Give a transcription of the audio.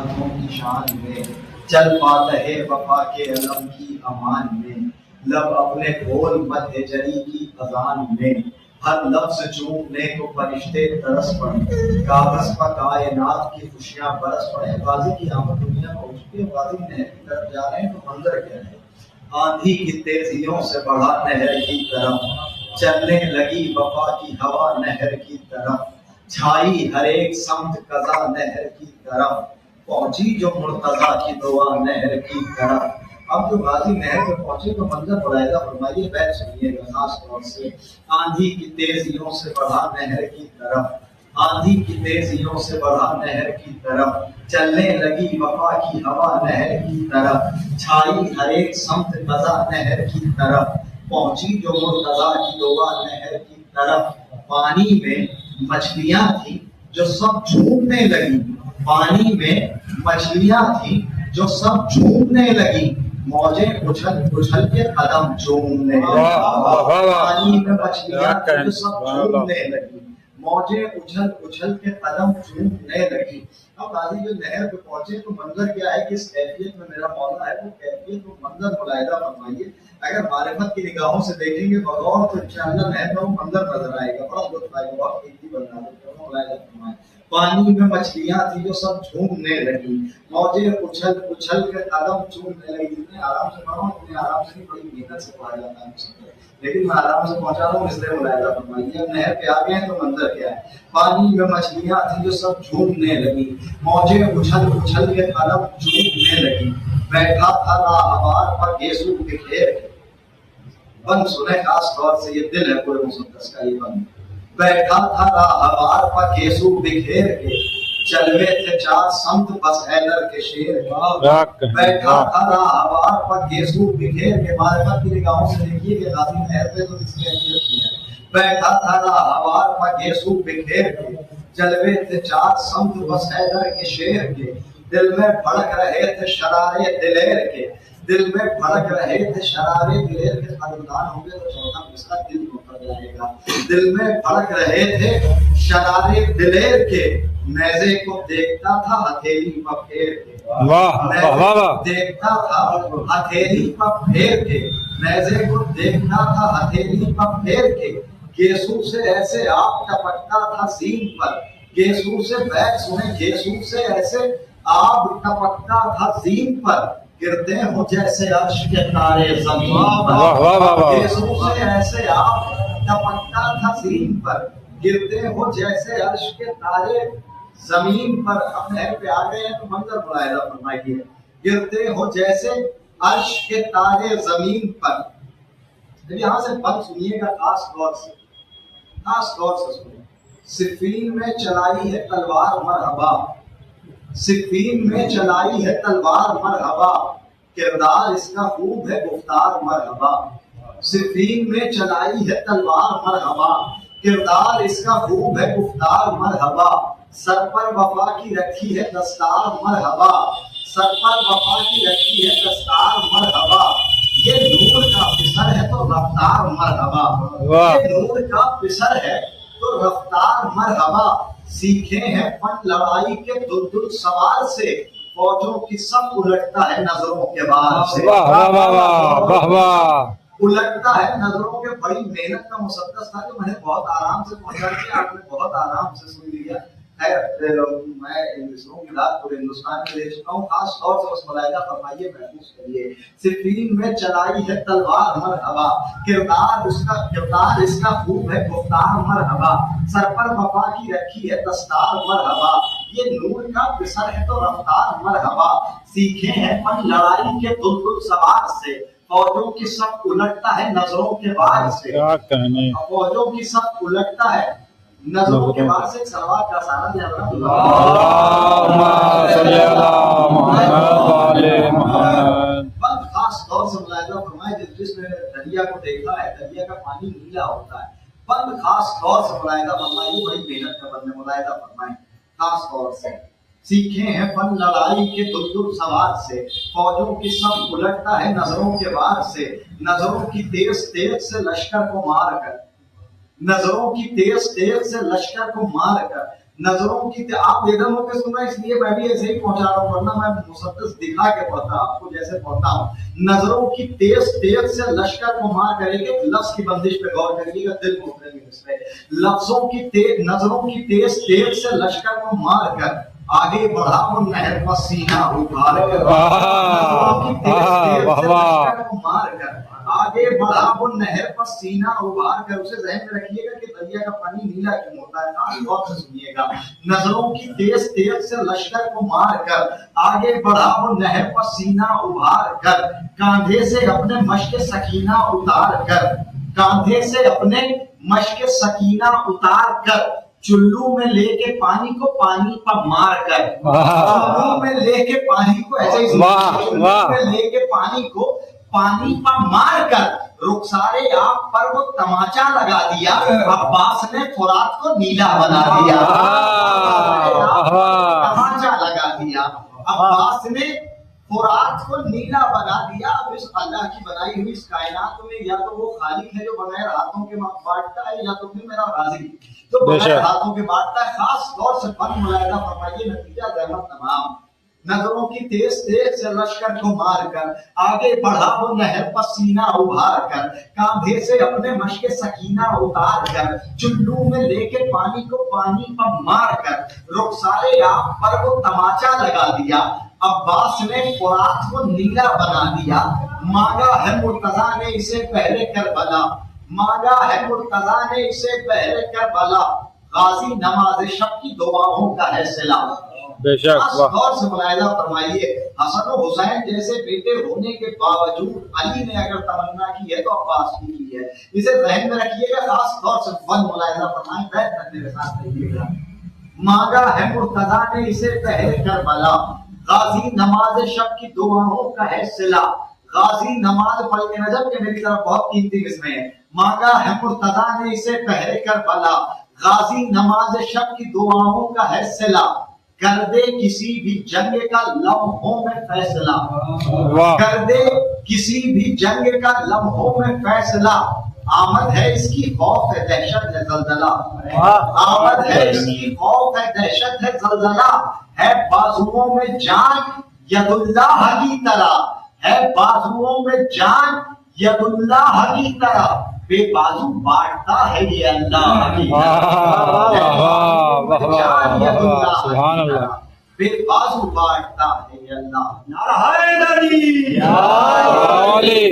ہاتھوں کی شان میں، چل پاتا ہے وفا کے علم کی امان میں، لب اپنے بول مد جری کی اذان میں، ہر لفظ چومنے کو فرشتے ترس پڑے، کاغذ پر کائنات کی خوشیاں برس پڑے۔ غازی کی آمد دنیا میں ہو چکی ہے، غازی نہر کی طرف جا رہے ہیں تو منظر کیا ہے؟ آندھی کی تیزیوں سے بڑھا نہر کی طرف، چلنے لگی وفا کی ہوا نہر کی طرف، چھائی ہر ایک سمت قضا نہر کی طرف، پہنچی جو مرتضیٰ کی دعا نہر کی طرف۔ اب جو غازی نہر پہ پہنچے تو منظر ملاحظہ فرمائیے، بیت سنیے گا خاص طور سے۔ آندھی کی تیزیوں سے بڑھا نہر کی طرف، آندھی کی تیزیوں سے بڑھا نہر کی طرف، چلنے لگی وفا کی ہوا نہر کی طرف، چھائی ہر ایک سمت قضا نہر کی طرف، پہنچی جو مرتضیٰ کی دعا نہر کی طرف۔ پانی میں مچھلیاں تھیں جو سب جھومنے لگی، پانی میں مچھلیاں تھیں جو سب جھومنے لگی، موجیں اچھل اچھل کے قدم چومنے لگی۔ پانی میں مچھلیاں تھیں جو سب جھومنے لگی، موجیں اچھل اچھل کے قدم چومنے لگی۔ اب غازی جو نہر پہ پہنچے تو منظر کیا ہے، کس کیفیت میں میرا مولا ہے، وہ کیفیت وہ منظر ملاحظہ فرمائیے۔ اگر معرفت کی نگاہوں سے دیکھیں گے بغور تو انشاءاللہ نہر میں وہ منظر نظر آئے گا، بڑا لطف آئے گا، بہت قیمتی بننا ہے، ملاحظہ فرمائیں۔ پانی میں مچھلیاں تھیں جو سب جھومنے لگی، موجیں اچھل اچھل کے قدم چومنے لگی۔ اتنے آرام سے پڑھا ہوں، اتنے آرام سے نہیں، بڑی محنت سے پڑھا جاتا ہے، لیکن میں آرام سے پہنچا رہا ہوں اس لیے ملاحظہ فرمائیے۔ اب نہر پہ آ گئے ہیں تو منظر کیا ہے؟ پانی میں مچھلیاں تھیں جو سب جھومنے لگی، موجیں اچھل اچھل کے قدم چومنے لگی، بیٹھا تھا راہوار پر گیسو بکھیر کے، بند سنے خاص طور سے، یہ دل ہے پورے مسدس کا یہ بند۔ بیٹھا تھا راہوار پر گیسو بکھیر کے، چلوے تھے چار سمت بس حیدر کے شیر کے۔ بیٹھا تھا راہوار پر گیسو بکھیر کے، معرفت کی نگاہوں سے دیکھیے کہ غازی نہر پہ تو اس کی اہمیت نہیں ہے۔ بیٹھا تھا راہوار پر گیسو بکھیر کے، چلوے تھے چار سمت بس حیدر کے شیر کے، دل میں بھڑک رہے تھے شرارے دلیر کے، دل میں بھڑک رہے تھے شرارے دلیر کے۔ قدردان ہوں گے تو چوتھا مصرع دل کو کر جائے گا۔ دل میں بھڑک رہے تھے شرارے دلیر کے، نیزے کو دیکھتا تھا ہتھیلی پر پھیر کے، دیکھتا تھا ہتھیلی پر پھیر کے، نیزے کو دیکھتا تھا ہتھیلی پر پھیر کے، گیسو سے ایسے آپ ٹپکتا تھا زین پر، گیسو سے بیت سنے، گیسو سے ایسے آپ ٹپکتا تھا زین پر، گرتے ہو جیسے عرش کے تارے زمین پر، گیسو سے ایسے آپ ٹپکتا تھا زین پر، گرتے ہو جیسے عرش کے تارے زمین پر۔ اب نہر پہ آ گئے ہیں تو منظر ملاحظہ فرمائیے، گرتے ہو جیسے عرش کے تارے زمین پر۔ یہاں سے بند سنیے گا خاص طور سے، خاص طور سے سنیے۔ صفین میں چلائی ہے تلوار مرحبا، صفین میں چلائی ہے تلوار مرحبا، کردار اس کا خوب ہے گفتار مرحبا، صفین میں چلائی ہے تلوار مرحبا، کردار اس کا خوب ہے گفتار مرحبا، سر پر وفا کی رکھی ہے دستار مرحبا، سر پر وفا کی رکھی ہے دستار مرحبا، یہ نور کا پسر ہے تو رفتار مرحبا، یہ نور کا پسر ہے تو رفتار مرحبا، سیکھے ہیں فن لڑائی کے دلدل سوار سے، فوجوں کی سب الٹتا ہے نظروں کے بار سے، الٹتا ہے نظروں کے۔ بڑی محنت کا مسدس تھا جو میں نے بہت آرام سے پہنچا دیا، آپ نے بہت آرام سے سن لیا۔ میں پورے ہندوستان میں لے چکا ہوں، خاص طور سے اس ملاحظہ فرمائیے، محفوظ کریے۔ صفین میں چلائی ہے تلوار مرحبا، کردار اس کا خوب ہے گفتار مرحبا، سر پر وفا کی رکھی ہے دستار مرحبا، یہ نور کا پسر ہے تو رفتار مرحبا، سیکھے ہیں فن لڑائی کے دلدل سوار سے، فوجوں کی سب الٹتا ہے نظروں کے بار سے، فوجوں کی سب الٹتا ہے نظروں کے بعد سے۔ ایک سلوات کا سارا دیا بند خاص طور سے ملاحظہ فرمائے، جس نے دریا کو دیکھا ہے دریا کا پانی نیلا ہوتا ہے، بند خاص طور سے ملاحظہ فرمائیے، بڑی محنت کا بند ملاحظہ فرمائے خاص طور سے۔ سیکھے ہیں فن لڑائی کے دلدل سوار سے، فوجوں کی سب الٹتا ہے نظروں کے وار سے، نظروں کی تیز تیز سے لشکر کو مار کر، نظروں کی تیز تیز سے لشکر کو مار کر، نظروں کی آپ ادھر ہو کے سننا، اس لیے میں بھی ایسے ہی پہنچا رہا ہوں، ورنہ میں مسدس دکھا کے پڑھتا آپ کو جیسے پڑھتا ہوں. نظروں کی تیز تیز سے لشکر کو مار کرے گا. لفظ کی بندش پہ غور کریے گا، دل کو اترے گا اس پہ. لفظوں کی نظروں کی تیز تیز سے لشکر کو مار کر آگے بڑھا وہ نہر پر سینہ ابھار کر. نظروں کی تیز تیز سے لشکر کو مار کر آگے بڑھا وہ نہر پر سینہ ابھار کر. اسے ذہن میں رکھیے گا کہ دریا کا پانی نیلا کیوں ہوتا ہے، خاص غور سے سنیے گا. نظروں کی تیز تیز سے لشکر کو مار کر آگے بڑھا وہ نہر پر سینہ ابھار کر. کاندھے سے اپنے مشق سکینہ اتار کر، کاندھے سے اپنے مشق سکینہ اتار کر، چلو میں لے کے پانی کو پانی پر مار کر. چلو میں لے کے پانی کو ایسے ہی چلو میں لے کے پانی کو پانی پر مار کر رخسارے آپ پر وہ تماچا لگا دیا. عباس نے فرات کو نیلا بنا دیا. تماچا لگا دیا عباس نے فرات کو نیلا بنا دیا. اب اس اللہ کی بنائی ہوئی اس کائنات میں یا تو وہ خالق ہے جو بغیر ہاتھوں کے بانٹتا ہے، یا تو پھر میرا رازق جو بغیر ہاتھوں کے بانٹتا ہے. خاص طور سے فن ملاحظہ فرمائیے، نتیجہ زحمت تمام. نظروں کی تیز تیز سے لشکر کو مار کر آگے بڑھا وہ نہر پر سینہ ابھار کر، کاندھے سے اپنے مشق سکینہ اتار کر، چلو میں لے کے پانی کو پانی پر مار کر رخسارے آپ پر وہ تماچا لگا دیا. عباس نے فرات کو نیلا بنا دیا. مانگا ہے مرتضیٰ نے اسے پہلے کربلا، مانگا ہے مرتضیٰ نے اسے پہلے کربلا. غازی نماز شب کی دعاؤں کا ہے صلہ. بے شک. غور سے ملاحظہ فرمائیے، حسن و حسین جیسے بیٹے ہونے کے باوجود علی نے اگر تمنا کی ہے تو عباس کی ہے. اسے ذہن میں رکھیے گا. خاص طور سے فن ملاحظہ فرمائیں، بیٹھ کر میرے ساتھ رہیے گا. مانگا ہے مرتضیٰ نے اسے پہلے کربلا، غازی نماز شب کی دعاؤں کا ہے صلہ. غازی نماز پڑھ کے نجم کے میری طرف بہت قیمتی قسمیں ہیں. مانگا ہے مرتضیٰ نے اسے پہلے کربلا، غازی نماز شب کی دعاؤں کا ہے صلہ. کر دے کسی بھی جنگ کا لمحوں میں فیصلہ، کر دے کسی بھی جنگ کا لمحوں میں فیصلہ. آمد ہے اس کی خوف ہے دہشت ہے زلزلہ، آمد ہے اس کی خوف ہے دہشت ہے زلزلہ. ہے بازوؤں میں جان ید اللہ کی طرح، ہے بازوؤں میں جان ید اللہ کی طرح. بے بازو بانٹتا ہے یہ اللہ کی طرح، بے بازو بانٹتا ہے یہ اللہ. نعرہ حیدری.